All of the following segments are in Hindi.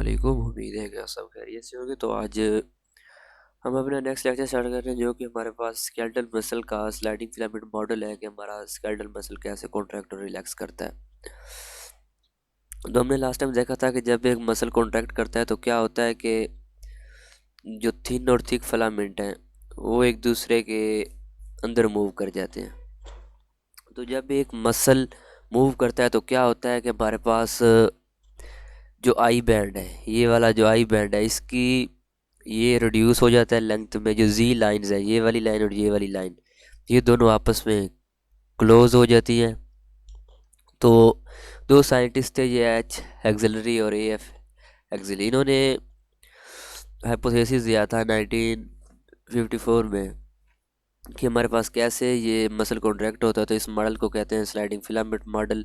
वालेकुम। उम्मीद है कि आप सब खैरियत से होंगे। तो आज हम अपना नेक्स्ट लेक्चर स्टार्ट कर रहे हैं, जो कि हमारे पास स्केलेटल मसल का स्लाइडिंग फिलामेंट मॉडल है कि हमारा स्केलेटल मसल कैसे कॉन्ट्रैक्ट और रिलैक्स करता है। तो हमने लास्ट टाइम देखा था कि जब एक मसल कॉन्ट्रैक्ट करता है तो क्या होता है कि जो थिन और थिक फिलामेंट हैं वो एक दूसरे के अंदर मूव कर जाते हैं। तो जब एक मसल मूव करता है तो क्या होता है कि हमारे पास जो आई बैंड है, ये वाला जो आई बैंड है, इसकी ये रिड्यूस हो जाता है लेंथ में। जो जी लाइंस है, ये वाली लाइन और ये वाली लाइन, ये दोनों आपस में क्लोज हो जाती हैं। तो दो साइंटिस्ट थे, ये एच एक्सिलरी और ए एफ एक्सिलरी, इन्होंने हाइपोथेसिस दिया था 1954 में कि हमारे पास कैसे ये मसल कॉन्ट्रैक्ट होता है। तो इस मॉडल को कहते हैं स्लाइडिंग फिलामेंट मॉडल।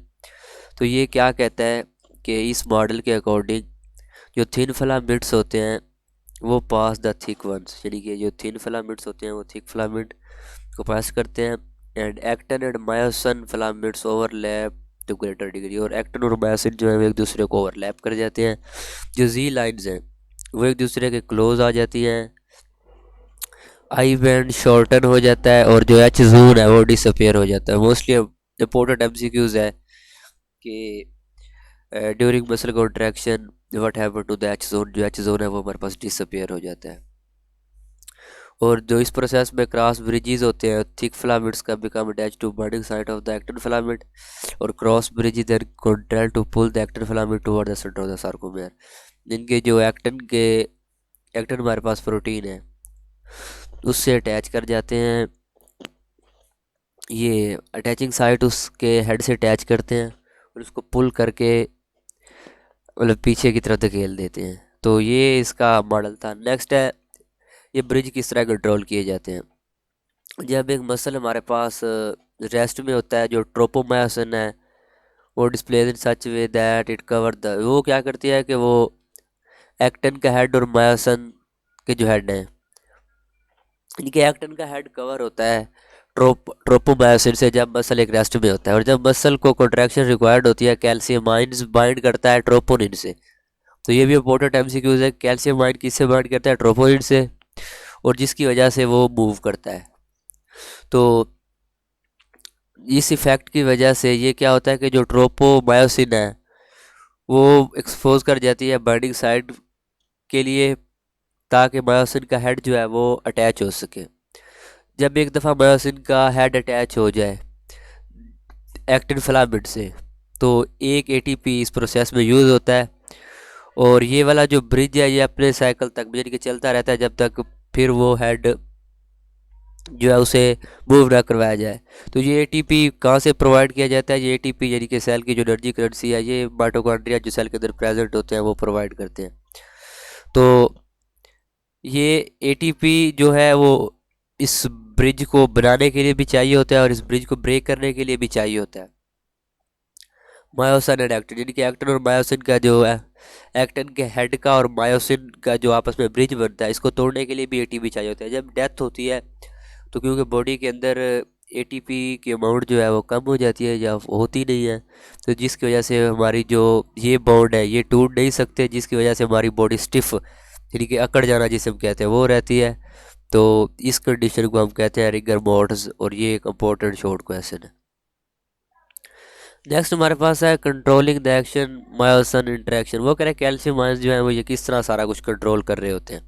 तो ये क्या कहता है कि इस मॉडल के अकॉर्डिंग जो थिन फिलामेंट्स होते हैं वो पास द थिक वंस, यानी कि जो थिन फिलामेंट्स होते हैं वो थिक फिलामेंट को पास करते हैं। And actin and myosin filaments overlap to greater degree, और एक्टिन और मायोसिन जो है वो एक दूसरे को ओवरलैप कर जाते हैं। जो जी लाइंस हैं वो एक दूसरे के क्लोज आ जाती हैं, आई बैंड शॉर्टन हो जाता है, और जो एच जोन है वो डिसअपियर हो जाता है। मोस्टली इंपॉर्टेंट एमसीक्यूज है कि during muscle contraction what happen to the H zone, जो एच जोन है वो हमारे पास डिसअपियर हो जाता है। और जो इस प्रोसेस में क्रॉस ब्रिजेस होते हैं, थिक फिलामेंट्स का become attach to burning side of the actin filament, और cross bridge then contract to pull the actin filament toward the centre of the sarcomere. इनके जो एक्टिन हमारे पास प्रोटीन है उससे अटैच कर जाते हैं। ये अटैचिंग साइट उसके हेड से अटैच करते हैं और उसको पुल करके मतलब पीछे की तरफ धकेल देते हैं। तो ये इसका मॉडल था। नेक्स्ट है ये ब्रिज किस तरह कंट्रोल किए जाते हैं। जब एक मसल हमारे पास रेस्ट में होता है, जो ट्रोपोमायोसिन है वो displays in such way that it cover the, वो क्या करती है कि वो एक्टिन का हेड और मायोसिन के जो हेड हैं, इनके एक्टिन का हेड कवर होता है ट्रोपोमायोसिन से जब मसल एक रेस्ट में होता है। और जब मसल को कॉन्ट्रैक्शन रिक्वायर्ड होती है, कैल्शियम आयंस बाइंड करता है ट्रोपोनिन से। तो ये भी इंपॉर्टेंट एमसीक्यूज है। कैल्शियम आयन किससे बाइंड करता है? ट्रोपोनिन से, और जिसकी वजह से वो मूव करता है। तो इस इफेक्ट की वजह से ये क्या होता है कि जो ट्रोपोमायोसिन है वो एक्सपोज कर जाती है बाइंडिंग साइड के लिए, ताकि मायोसिन का हेड जो है वो अटैच हो सके। जब एक दफ़ा मायोसिन का हेड अटैच हो जाए एक्टिन फिलामेंट से, तो एक एटीपी इस प्रोसेस में यूज़ होता है, और ये वाला जो ब्रिज है ये अपने साइकिल तक यानी कि चलता रहता है जब तक फिर वो हेड जो है उसे मूव ना करवाया जाए। तो ये एटीपी कहाँ से प्रोवाइड किया जाता है? ये एटीपी यानी कि सेल की जो एनर्जी करेंसी है, ये माइटोकॉन्ड्रिया जो सेल के अंदर प्रेजेंट होते हैं वो प्रोवाइड करते हैं। तो ये एटीपी जो है वो इस ब्रिज को बनाने के लिए भी चाहिए होता है और इस ब्रिज को ब्रेक करने के लिए भी चाहिए होता है। मायोसिन एंड एक्टिन, यानी कि एक्टिन और मायोसिन का जो है, एक्टिन के हेड का और मायोसिन का जो आपस में ब्रिज बनता है, इसको तोड़ने के लिए भी एटीपी चाहिए होता है। जब डेथ होती है तो क्योंकि बॉडी के अंदर एटीपी की अमाउंट जो है वो कम हो जाती है या होती नहीं है, तो जिसकी वजह से हमारी जो ये बॉन्ड है ये टूट नहीं सकते, जिसकी वजह से हमारी बॉडी स्टिफ यानी कि अकड़ जाना जिसे हम कहते हैं वो रहती है। तो इस कंडीशन को हम कहते हैं रिगर मोर्ट्स, और ये एक इम्पोर्टेंट शॉर्ट क्वेश्चन है। नेक्स्ट हमारे पास है controlling the action myosin interaction. वो कह रहे हैं कैल्शियम आयंस जो है वो ये किस तरह सारा कुछ कंट्रोल कर रहे होते हैं।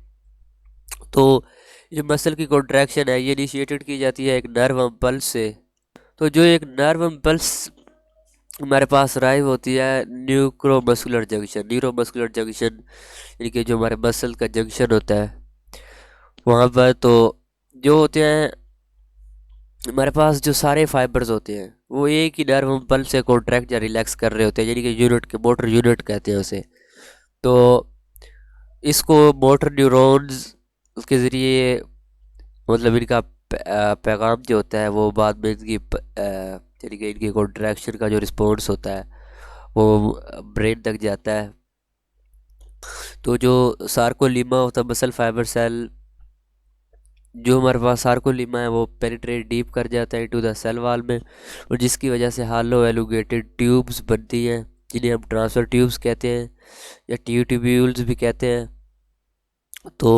तो ये मसल की कॉन्ट्रैक्शन है ये इनिशिएटेड की जाती है एक नर्व इम्पल्स से। तो जो एक नर्व इम्पल्स हमारे पास राइव होती है न्यूरोमस्कुलर जंक्शन यानी कि जो हमारे मसल का जंक्शन होता है वहाँ पर। तो जो होते हैं हमारे पास जो सारे फाइबर्स होते हैं वो एक ही नर्व इम्पल्स से कॉन्ट्रैक्ट या रिलैक्स कर रहे होते हैं, यानी कि यूनिट के मोटर यूनिट कहते हैं उसे। तो इसको मोटर न्यूरॉन्स के ज़रिए मतलब इनका पैगाम जो होता है वो बाद में इनकी यानी कि इनकी कॉन्ट्रैक्शन का जो रिस्पॉन्स होता है वो ब्रेन तक जाता है। तो जो सार्कोलीमा होता है मसल फाइबर सेल, जो हमारे पास सार्कोलीमा है वो पेनिट्रेट डीप कर जाता है इनटू द सेल वॉल में, और जिसकी वजह से हालो एलुगेटेड ट्यूब्स बनती हैं जिन्हें हम ट्रांसफर ट्यूब्स कहते हैं या ट्यूब्यूल्स भी कहते हैं। तो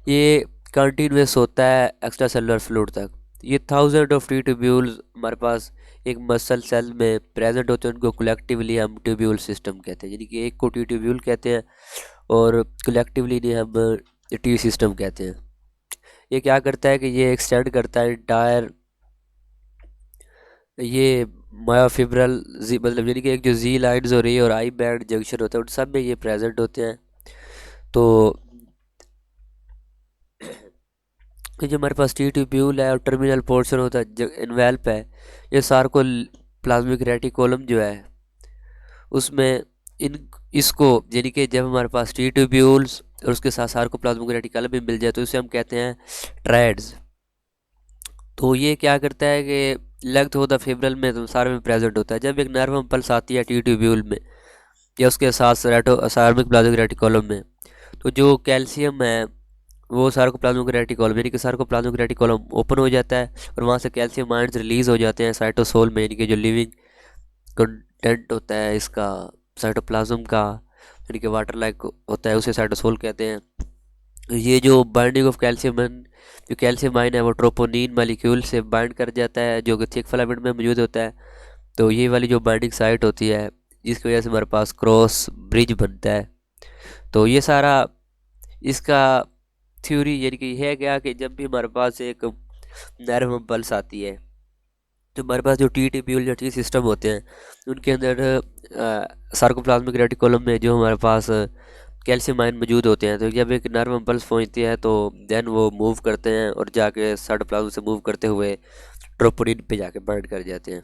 ये कंटिन्यूस होता है एक्स्ट्रा सेलुलर फ्लूइड तक। ये थाउजेंड ऑफ ट्यूब्यूल्स हमारे पास एक मसल सेल में प्रेजेंट होते हैं, उनको कलेक्टिवली हम ट्यूब्यूल सिस्टम कहते हैं, यानी कि एक को ट्यूब्यूल कहते हैं और कलेक्टिवली इन्हें हम ट्यू सिस्टम कहते हैं। ये क्या करता है कि ये एक्सटेंड करता है इंटायर ये मायोफिब्रल जी, मतलब यानी कि एक जो जी लाइन्स हो रही है और आई बैंड जंक्शन होता है उन सब में ये प्रेजेंट होते हैं। तो ये जो हमारे पास टी ट्यूब्यूल है और टर्मिनल पोर्शन होता है जो इन्वेल्प है, ये सार्को प्लाज्मिक रेटिकुलम जो है उसमें इन इसको यानी कि जब हमारे पास टी ट्यूब्यूल्स और उसके साथ सार्को प्लाज्मिक रेटिकुलम भी मिल जाए तो इसे हम कहते हैं ट्रायड्स। तो ये क्या करता है कि लेग्थ ऑफ द फेब्रल में तो सारे में प्रेजेंट होता है। जब एक नर्व इम्पल्स आती है टी ट्यूब्यूल में या उसके साथ सार्मिक प्लाज्मिक रेटिकुलम में, तो जो कैल्शियम है वो सार्कोप्लाज्मिक रेटिकुलम यानी कि सार्कोप्लाज्मिक रेटिकुलम ओपन हो जाता है और वहाँ से कैल्शियम आयंस रिलीज हो जाते हैं साइटोसोल में, यानी कि जो लिविंग कंटेंट होता है इसका साइटोप्लाज्म का, यानी कि वाटर लाइक होता है, उसे साइटोसोल कहते हैं। ये जो बाइंडिंग ऑफ कैल्शियम, जो कैल्शियम आयन है वो ट्रोपोनिन मालिक्यूल से बाइंड कर जाता है जो कि थिक फिलामेंट में मौजूद होता है। तो ये वाली जो बाइंडिंग साइट होती है जिसकी वजह से हमारे पास क्रॉस ब्रिज बनता है। तो ये सारा इसका थ्योरी यानी कि है क्या कि जब भी हमारे पास एक नर्व इम्पल्स आती है तो हमारे पास जो टी ट्यूब्यूल या टी सिस्टम होते हैं उनके अंदर सार्कोप्लाज्मिक रेटिकुलम में जो हमारे पास कैल्शियम आयन मौजूद होते हैं। तो जब एक नर्व इम्पल्स पहुंचती है तो देन वो मूव करते हैं और जाके साइटोप्लाज्म से मूव करते हुए ट्रोपोनिन पे जाके बाइंड कर जाते हैं।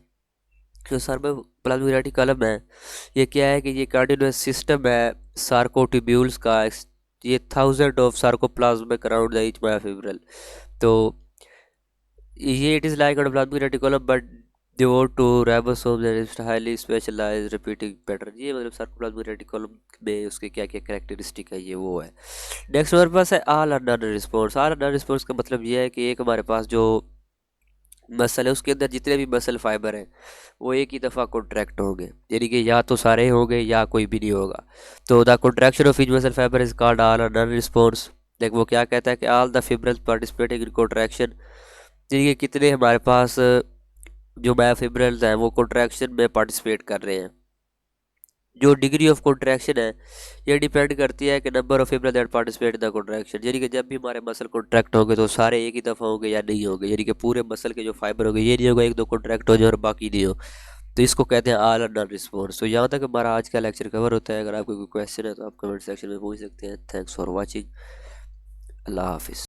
जो सार्कोप्लाज्मिक रेटिकुलम है ये क्या है कि ये कार्डिनस सिस्टम है सार्कोट्यूब्यूल्स का। ये thousand of sarcoplasmic around the each myofibril. तो ये it is like plasmic reticulum but devote to ribosomes and highly specialized repeating pattern। ये मतलब सार्कोप्लाज्मिक रेटिकुलम में उसके क्या क्या कैरेक्टरिस्टिक है ये वो है। नेक्स्ट हमारे पास है all or none response. All or none response का मतलब ये है कि एक हमारे पास जो मसल है उसके अंदर जितने भी मसल फाइबर हैं वो एक ही दफ़ा कॉन्ट्रैक्ट होंगे, यानी कि या तो सारे होंगे या कोई भी नहीं होगा। तो the contraction of each muscle fibre is called all or none response. Like वो क्या कहता है कि all the fibrils participating in contraction, यानी कि कितने हमारे पास जो मायोफिब्रल्स हैं वो कॉन्ट्रैक्शन में पार्टिसिपेट कर रहे हैं। जो डिग्री ऑफ कॉन्ट्रैक्शन है ये डिपेंड करती है कि number of fibril that participate in the contraction, यानी कि जब भी हमारे मसल कॉन्ट्रैक्ट होंगे तो सारे एक ही दफ़ा होंगे या नहीं होंगे, यानी कि पूरे मसल के जो फाइबर होंगे ये नहीं होगा एक दो कॉन्ट्रैक्ट हो जाए और बाकी नहीं हो। तो इसको कहते हैं ऑल और नॉन रिस्पॉन्स। तो यहाँ तक हमारा आज का लेक्चर कवर होता है। अगर आपको कोई क्वेश्चन है तो आप कमेंट सेक्शन में पूछ सकते हैं। Thanks for watching. अल्लाह हाफिज़।